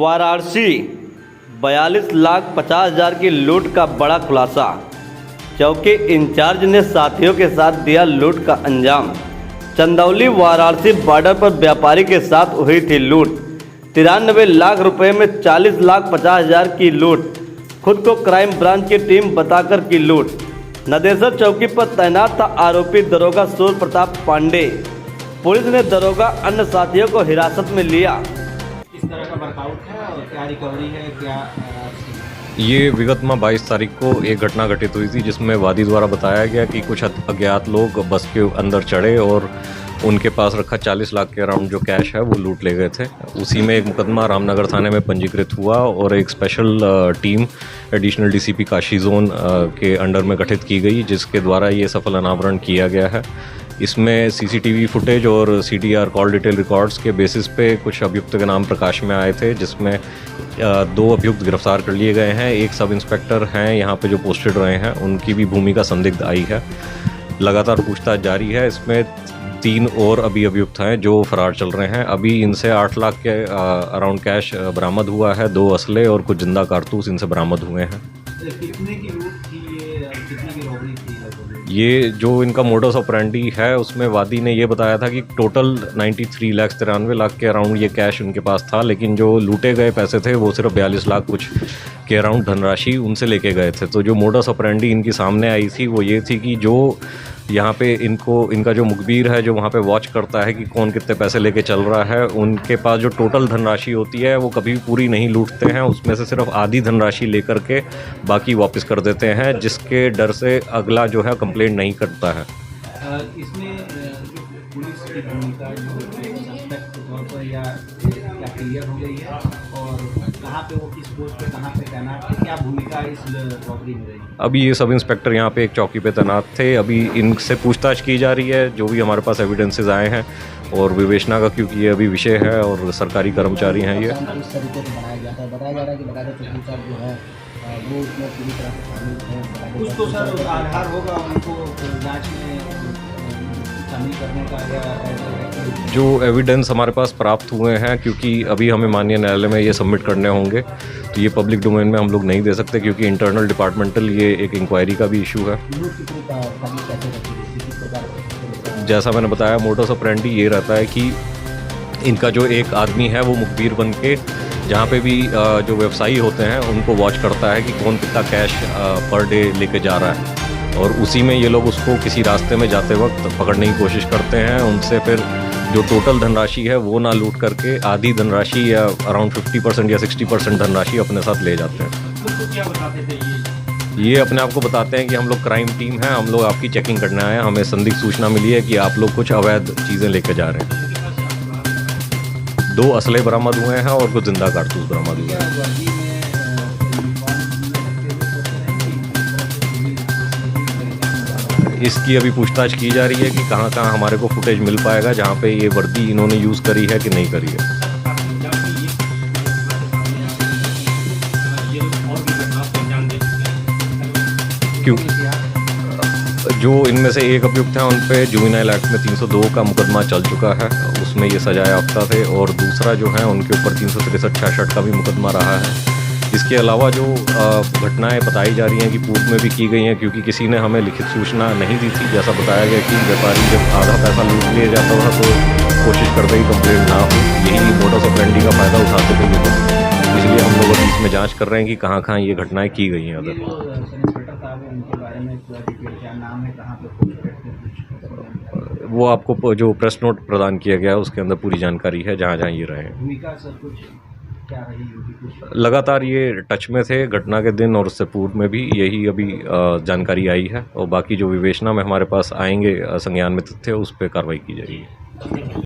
वाराणसी 42,50,000 की लूट का बड़ा खुलासा। चौकी इंचार्ज ने साथियों के साथ दिया लूट का अंजाम। चंदौली वाराणसी बॉर्डर पर व्यापारी के साथ हुई थी लूट। 93 लाख रुपए में 40,50,000 की लूट। खुद को क्राइम ब्रांच की टीम बताकर की लूट। नदेसर चौकी पर तैनात था आरोपी दरोगा सूर्य प्रताप पांडे। पुलिस ने दरोगा अन्य साथियों को हिरासत में लिया। किस तरह का वर्कआउट है और क्या रिकवरी है, क्या ये विगत में 22 तारीख को एक घटना घटित हुई थी जिसमें वादी द्वारा बताया गया कि कुछ अज्ञात लोग बस के अंदर चढ़े और उनके पास रखा 40 लाख के अराउंड जो कैश है वो लूट ले गए थे। उसी में एक मुकदमा रामनगर थाने में पंजीकृत हुआ और एक special team additional DCP Kashi zone के अंडर में गठित की गई, जिसके द्वारा ये सफल अनावरण किया गया है। इसमें सीसीटीवी फुटेज और सीडीआर कॉल डिटेल रिकॉर्ड्स के बेसिस पे कुछ अभियुक्त के नाम प्रकाश में आए थे, जिसमें 2 अभियुक्त गिरफ्तार कर लिए गए हैं। एक सब इंस्पेक्टर हैं यहाँ पे जो पोस्टेड रहे हैं, उनकी भी भूमिका संदिग्ध आई है। लगातार पूछताछ जारी है। इसमें 3 और अभी अभियुक्त हैं जो फरार चल रहे हैं। अभी इनसे 8 लाख के अराउंड कैश बरामद हुआ है। 2 असले और कुछ जिंदा कारतूस इनसे बरामद हुए हैं। कितने की लूट थी ये, कितने की रॉबरी थी? ये जो इनका मोडस ऑपरेंडी है उसमें वादी ने ये बताया था कि टोटल 93 लाख के अराउंड ये कैश उनके पास था, लेकिन जो लूटे गए पैसे थे वो सिर्फ 42 लाख कुछ के अराउंड धनराशि उनसे लेके गए थे। तो जो मोडस ऑपरेंडी इनकी सामने आई थी वो ये थी कि जो यहाँ पे इनका जो मुखबिर है जो वहाँ पे वॉच करता है कि कौन कितने पैसे लेके चल रहा है, उनके पास जो टोटल धनराशि होती है वो कभी भी पूरी नहीं लूटते हैं। उसमें से सिर्फ आधी धनराशि लेकर के बाकी वापस कर देते हैं, जिसके डर से अगला जो है कंप्लेंट नहीं करता है। इसमें जो पुलिस की भूमिका जो सस्पेक्ट के तौर पर या क्लियर हो गई है और कहाँ पे वो किस पोस्ट पे कहाँ पे तैनात थे, क्या भूमिका इस रॉबरी में रही? अभी ये सब इंस्पेक्टर यहाँ पे एक चौकी पे तैनात थे। अभी इनसे पूछताछ की जा रही है, जो भी हमारे पास एविडेंसेस आए हैं और विवेचना का, क्योंकि ये अभी विषय है और सरकारी कर्मचारी हैं ये। इस तरीके से बनाया जाता है, बताया जा रहा है कि लगातार चौकी साहब जो है वो उसमें पूरी तरह से शामिल हैं। कुछ तो सर आधार होगा उनको जाँच में शामिल करने का या जो एविडेंस हमारे पास प्राप्त हुए हैं, क्योंकि अभी हमें माननीय न्यायालय में ये सबमिट करने होंगे, तो ये पब्लिक डोमेन में हम लोग नहीं दे सकते क्योंकि इंटरनल डिपार्टमेंटल ये एक इंक्वायरी का भी इशू है। जैसा मैंने बताया, मोडस ऑपरेंडी ये रहता है कि इनका जो एक आदमी है वो मुखबिर बन के जहाँ पे भी जो व्यवसायी होते हैं उनको वॉच करता है कि कौन कितना कैश पर डे लेके जा रहा है, और उसी में ये लोग उसको किसी रास्ते में जाते वक्त पकड़ने की कोशिश करते हैं। उनसे फिर जो टोटल धनराशि है वो ना लूट करके आधी धनराशि या अराउंड 50% या 60% धनराशि अपने साथ ले जाते हैं। तो क्या बताते थे ये अपने आप को बताते हैं कि हम लोग क्राइम टीम है, हम लोग आपकी चेकिंग करने आए हैं, हमें संदिग्ध सूचना मिली है कि आप लोग कुछ अवैध चीज़ें लेके जा रहे हैं। 2 असले बरामद हुए हैं और कुछ जिंदा कारतूस बरामद हुए हैं। इसकी अभी पूछताछ की जा रही है कि कहाँ कहाँ हमारे को फुटेज मिल पाएगा जहाँ पे ये वर्दी इन्होंने यूज़ करी है कि नहीं करी है। क्योंकि जो इनमें से एक अभियुक्त हैं उन पे जुवेनाइल एक्ट में 302 का मुकदमा चल चुका है, उसमें ये सजा याफ्ता थे, और दूसरा जो है उनके ऊपर 363-66 का भी मुकदमा रहा है। इसके अलावा जो घटनाएं बताई जा रही हैं कि पूर्व में भी की गई हैं, क्योंकि किसी ने हमें लिखित सूचना नहीं दी थी। जैसा बताया गया कि व्यापारी जब आधा पैसा लूट लिया जाता था तो कोशिश करते ही कंप्लेंट ना हो, यही मोडस ऑपरेंडी का फ़ायदा उठाते थे ये लोग। इसलिए हम लोग अभी इसमें जांच कर रहे हैं कि कहाँ कहाँ ये घटनाएं की गई हैं। अदर वो आपको जो प्रेस नोट प्रदान किया गया है उसके अंदर पूरी जानकारी है जहाँ जहाँ ये रहे हैं। लगातार ये टच में थे घटना के दिन और उससे पूर्व में भी, यही अभी जानकारी आई है, और बाकी जो विवेचना में हमारे पास आएंगे संज्ञान में तथ्य उस पर कार्रवाई की जाएगी।